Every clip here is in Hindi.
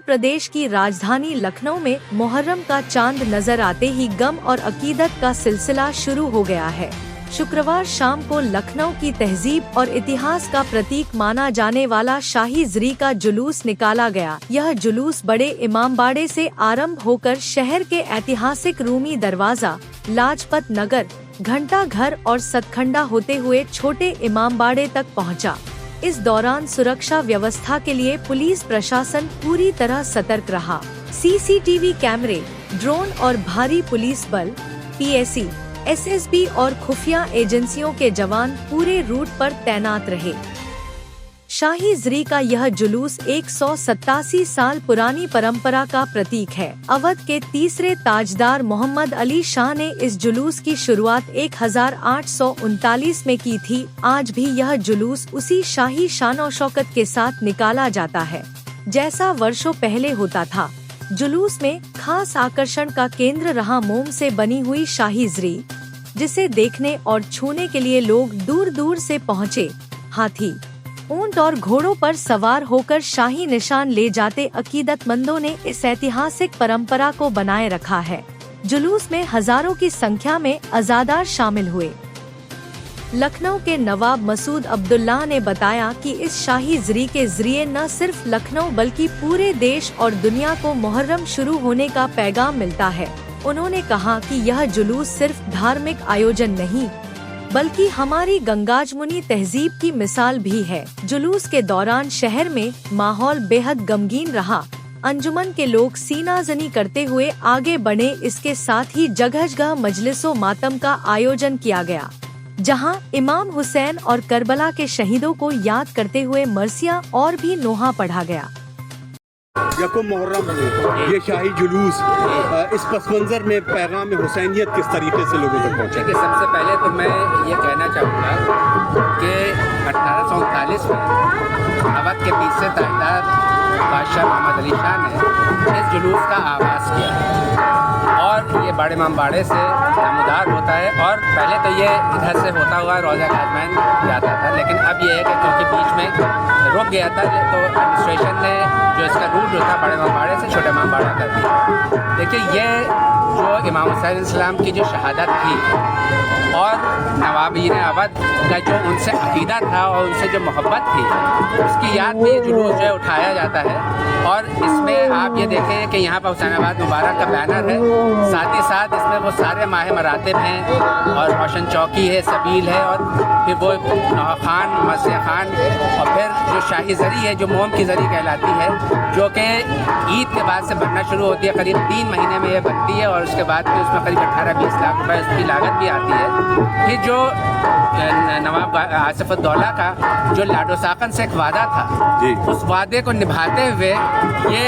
प्रदेश की राजधानी लखनऊ में मुहर्रम का चांद नजर आते ही गम और अकीदत का सिलसिला शुरू हो गया है। शुक्रवार शाम को लखनऊ की तहजीब और इतिहास का प्रतीक माना जाने वाला शाही ज़री का जुलूस निकाला गया। यह जुलूस बड़े इमामबाड़े से आरंभ होकर शहर के ऐतिहासिक रूमी दरवाजा, लाजपत नगर, घंटा घर और सतखंडा होते हुए छोटे इमामबाड़े तक पहुंचा। इस दौरान सुरक्षा व्यवस्था के लिए पुलिस प्रशासन पूरी तरह सतर्क रहा। सीसीटीवी कैमरे, ड्रोन और भारी पुलिस बल, पीएसी, एसएसबी और खुफिया एजेंसियों के जवान पूरे रूट पर तैनात रहे। शाही ज़री का यह जुलूस 187 साल पुरानी परंपरा का प्रतीक है। अवध के तीसरे ताजदार मोहम्मद अली शाह ने इस जुलूस की शुरुआत 1839 में की थी। आज भी यह जुलूस उसी शाही शान शौकत के साथ निकाला जाता है जैसा वर्षों पहले होता था। जुलूस में खास आकर्षण का केंद्र रहा मोम से बनी हुई शाही ज़री, जिसे देखने और छूने के लिए लोग दूर दूर से पहुँचे। हाथी, ऊंट और घोड़ों पर सवार होकर शाही निशान ले जाते अकीदतमंदों ने इस ऐतिहासिक परंपरा को बनाए रखा है। जुलूस में हजारों की संख्या में अज़ादार शामिल हुए। लखनऊ के नवाब मसूद अब्दुल्ला ने बताया कि इस शाही ज़री के जरिए न सिर्फ लखनऊ बल्कि पूरे देश और दुनिया को मुहर्रम शुरू होने का पैगाम मिलता है। उन्होंने कहा कि यह जुलूस सिर्फ धार्मिक आयोजन नहीं बल्कि हमारी गंगाजमुनी तहजीब की मिसाल भी है। जुलूस के दौरान शहर में माहौल बेहद गमगीन रहा। अंजुमन के लोग सीनाजनी करते हुए आगे बढ़े। इसके साथ ही जगह जगह मजलिसो मातम का आयोजन किया गया, जहां इमाम हुसैन और करबला के शहीदों को याद करते हुए मरसिया और भी नोहा पढ़ा गया। यकुम मुहर्रम ये शाही जुलूस, इस पस मंजर में पैगाम हुसैनियत किस तरीके से लोगों तक पहुँचा? देखिए, सबसे पहले तो मैं ये कहना चाहूँगा कि 1839 में अवध के तीसरे ताजदार बादशाह मोहम्मद अली शाह ने इस जुलूस का आगाज़ किया और ये बड़े इमामबाड़े से नमदार होता है। और पहले तो ये इधर से होता हुआ रोज़ा काजमैन जाता था, लेकिन अब ये है कि क्योंकि बीच में रुक गया था तो एडमिनिस्ट्रेशन ने जो इसका रूट जो था बड़े इमामबाड़े से छोटे इमामबाड़ा कर दिया। देखिए, ये जो इमाम हुसैन अलैहिस्सलाम की जो शहादत थी और नवाबीन अवध का जो उनसे अक़ीदा था और उनसे जो मोहब्बत थी, उसकी याद में ये जुलूस जो है उठाया जाता है। और इसमें आप ये देखें कि यहाँ पर हुसैनाबाद मुबारक का बैनर है, साथ ही साथ इसमें वो सारे माह मरातिब हैं और रोशन चौकी है, सबील है, और फिर वो नौहा खान, मस्जिद खान, और फिर जो शाही ज़री है जो मोम की ज़री कहलाती है, जो कि ईद के बाद से बनना शुरू होती है। करीब 3 महीने में ये बनती है और उसके बाद फिर उसमें करीब 18-20 लाख रुपए उसकी लागत भी आती है। फिर जो नवाब आसिफउद्दौला का जो लाडो साकन से एक वादा था, उस वादे को निभाते हुए ये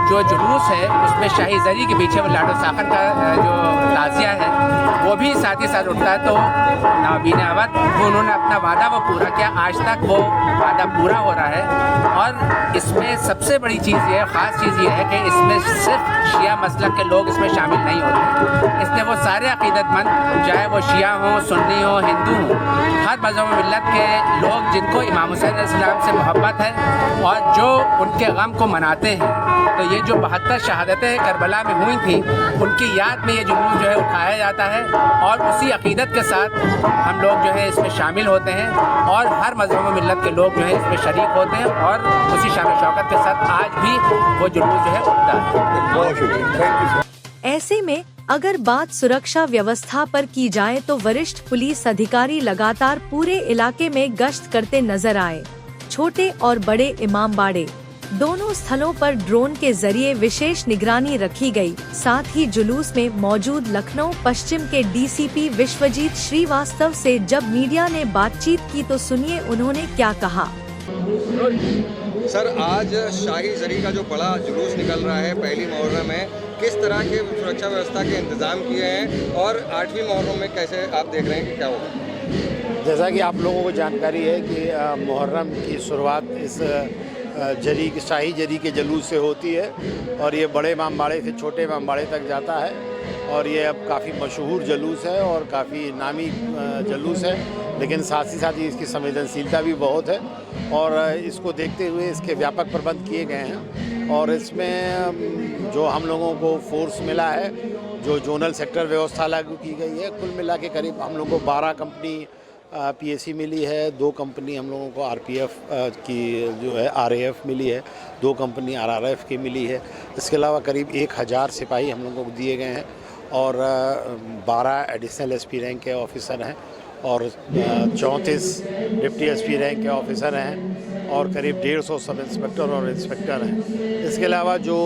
जो जुलूस है उसमें शाही ज़री के पीछे वो लाडो साकन का जो ताज़िया है वो भी साथ ही साथ उठता है। तो नवाबीन अवध उन्होंने अपना वादा वो पूरा किया, आज तक वो वादा पूरा हो रहा है। और इसमें सबसे बड़ी चीज़ ये है, ख़ास चीज़ ये है कि इसमें सिर्फ शिया मसलक के लोग इसमें शामिल नहीं होते। इसमें वो सारे अक़ीदतमंद, चाहे वो शिया हों, सुन्नी हों, हिंदू हों, हर मज़हब मिल्लत के लोग जिनको इमाम हुसैन अलैहिस्सलाम से मोहब्बत है और जो उनके गम को मनाते हैं। तो ये जो 72 शहादतें करबला में हुई थी, उनकी याद में ये जुलूस जो है उठाया जाता है और उसी अक़ीदत के साथ हम लोग जो है इसमें शामिल होते हैं और हर मज़हब मिल्लत के लोग जो है इसमें शरीक होते हैं और उसी शान शौकत के साथ आज भी वो जुलूस जो है उठता है। ऐसे में अगर बात सुरक्षा व्यवस्था पर की जाए तो वरिष्ठ पुलिस अधिकारी लगातार पूरे इलाके में गश्त करते नजर आए। छोटे और बड़े इमामबाड़े दोनों स्थलों पर ड्रोन के जरिए विशेष निगरानी रखी गई। साथ ही जुलूस में मौजूद लखनऊ पश्चिम के डीसीपी विश्वजीत श्रीवास्तव से जब मीडिया ने बातचीत की तो सुनिए उन्होंने क्या कहा। सर, आज शाही ज़री का जो बड़ा जुलूस निकल रहा है, पहली मुहर्रम है, किस तरह के सुरक्षा व्यवस्था के इंतजाम किए हैं और 8वीं मुहर्रम में कैसे आप देख रहे हैं कि क्या होगा? जैसा कि आप लोगों को जानकारी है कि मुहर्रम की शुरुआत इस जरी शाही जरी के जुलूस से होती है और ये बड़े इमामबाड़े से छोटे इमामबाड़े तक जाता है और ये अब काफ़ी मशहूर जुलूस है और काफ़ी नामी जुलूस है, लेकिन साथ ही साथ इसकी संवेदनशीलता भी बहुत है और इसको देखते हुए इसके व्यापक प्रबंध किए गए हैं। और इसमें जो हम लोगों को फोर्स मिला है, जो जोनल सेक्टर व्यवस्था लागू की गई है, कुल मिला के करीब हम लोगों को 12 कंपनी पीएसी मिली है, 2 कंपनी हम लोगों को आरपीएफ की जो है आरएएफ मिली है, 2 कंपनी आरआरएफ की मिली है। इसके अलावा करीब 1000 सिपाही हम लोगों को दिए गए हैं और 12 एडिशनल एसपी रैंक के ऑफिसर हैं और 34 डिप्टी एसपी रैंक के ऑफिसर हैं और करीब 150 सब इंस्पेक्टर और इंस्पेक्टर हैं। इसके अलावा जो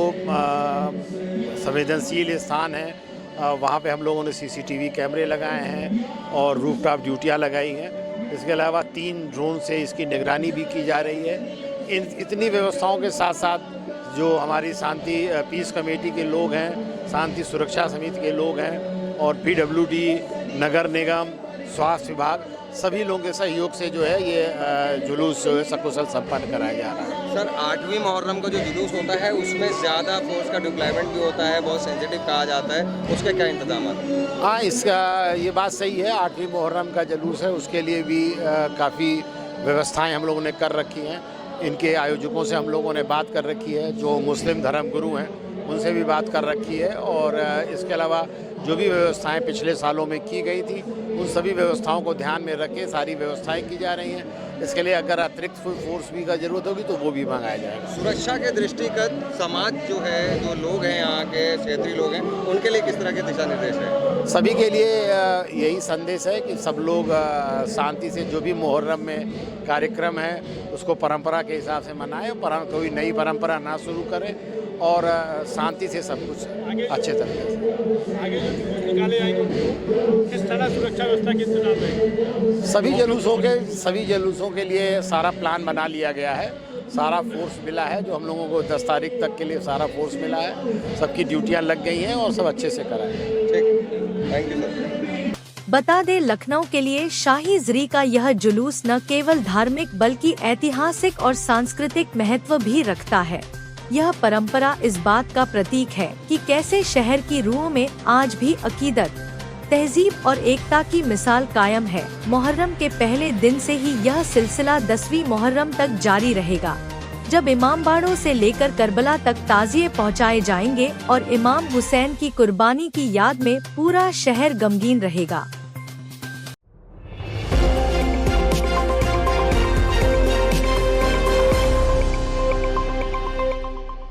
संवेदनशील स्थान है वहाँ पे हम लोगों ने सीसीटीवी कैमरे लगाए हैं और रूफटॉप ड्यूटियाँ लगाई हैं। इसके अलावा 3 ड्रोन से इसकी निगरानी भी की जा रही है। इतनी व्यवस्थाओं के साथ साथ जो हमारी शांति पीस कमेटी के लोग हैं, शांति सुरक्षा समिति के लोग हैं और पीडब्ल्यूडी, नगर निगम, स्वास्थ्य विभाग, सभी लोगों के सहयोग से जो है ये जुलूस जो है सकुशल संपन्न कराया जा रहा है। सर 8वीं मुहर्रम का जो जुलूस होता है उसमें ज़्यादा फोर्स का डिप्लॉयमेंट भी होता है, बहुत सेंसिटिव कहा जाता है, उसके क्या इंतजाम हैं? हाँ, इसका ये बात सही है। 8वीं मुहर्रम का जुलूस है, उसके लिए भी काफ़ी व्यवस्थाएं हम लोगों ने कर रखी हैं। इनके आयोजकों से हम लोगों ने बात कर रखी है, जो मुस्लिम धर्मगुरु हैं उनसे भी बात कर रखी है और इसके अलावा जो भी व्यवस्थाएं पिछले सालों में की गई थी उन सभी व्यवस्थाओं को ध्यान में रख के सारी व्यवस्थाएं की जा रही हैं। इसके लिए अगर अतिरिक्त फोर्स भी का जरूरत होगी तो वो भी मंगाया जाएगा। सुरक्षा के दृष्टिगत समाज जो है, जो लोग हैं यहाँ के क्षेत्रीय लोग हैं, उनके लिए किस तरह के दिशा निर्देश हैं? सभी के लिए यही संदेश है कि सब लोग शांति से जो भी मुहर्रम में कार्यक्रम है उसको परंपरा के हिसाब से मनाएं, कोई नई परंपरा ना शुरू करें और शांति से सब कुछ अच्छे तरीके से आगे जो निकाले आएंगे किस तरह सुरक्षा व्यवस्था के इंतजाम है? सभी जुलूसों के लिए सारा प्लान बना लिया गया है, सारा फोर्स मिला है। जो हम लोगों को 10 तारीख तक के लिए सारा फोर्स मिला है, सबकी ड्यूटियां लग गई हैं और सब अच्छे से कराएं। ठीक, थैंक यू सर। बता दे, लखनऊ के लिए शाही जरी का यह जुलूस न केवल धार्मिक बल्कि ऐतिहासिक और सांस्कृतिक महत्व भी रखता है। यह परंपरा इस बात का प्रतीक है कि कैसे शहर की रूहों में आज भी अकीदत, तहजीब और एकता की मिसाल कायम है। मुहर्रम के पहले दिन से ही यह सिलसिला 10वीं मुहर्रम तक जारी रहेगा, जब इमामबाड़ों से लेकर करबला तक ताजिए पहुंचाए जाएंगे और इमाम हुसैन की कुर्बानी की याद में पूरा शहर गमगीन रहेगा।